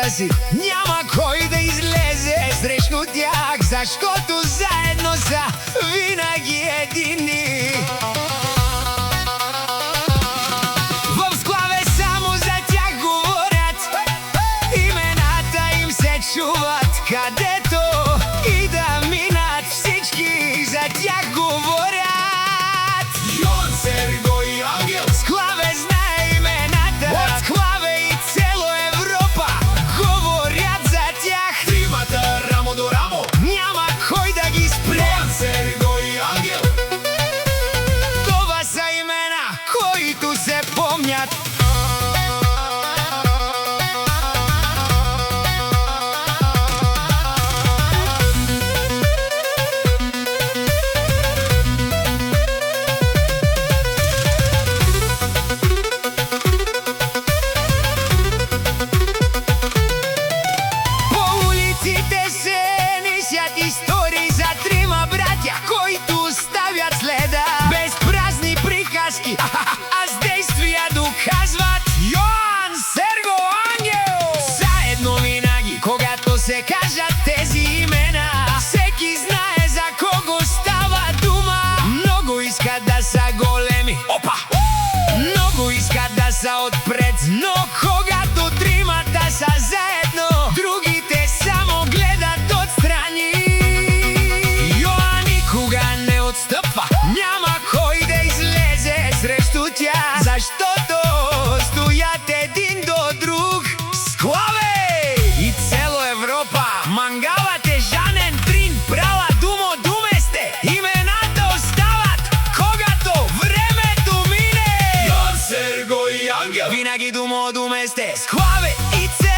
си, няма кој да излезе срещу тях, заштото заедно са винаги едини. В склаве само за тях говорят, имената им се чуват където и да минат, всички за тях говорят. Јован, Серго и Ангел. Склаве знае имената од Склаве и цело Европа говорят за тях. Тримата рамо до рамо. Няма кој да ги спре. Јован, Серго и Ангел. Това са имена, които се помнят. По улиците се несят истории за трима братя, които ставят следа без празни приказки, а с действия доказват. Јован, Серго, Ангел. Заедно винаги, когато се кажат тези имена, всеки знае за кого става дума. Много искат да са големи, опа! Много искат да са отпред, но когато тримата са заедно, другите само гледат отстрани. Јован никога не отстъпва, няма кой да излезе срещу тях, защото стоят един до друг. Склаве и цело Европа, мангалът е жанен трин, права думо думесте, имената остават, когато времето мине. Јован, Серго и Ангел. Винаги думо думесте, Склаве и цело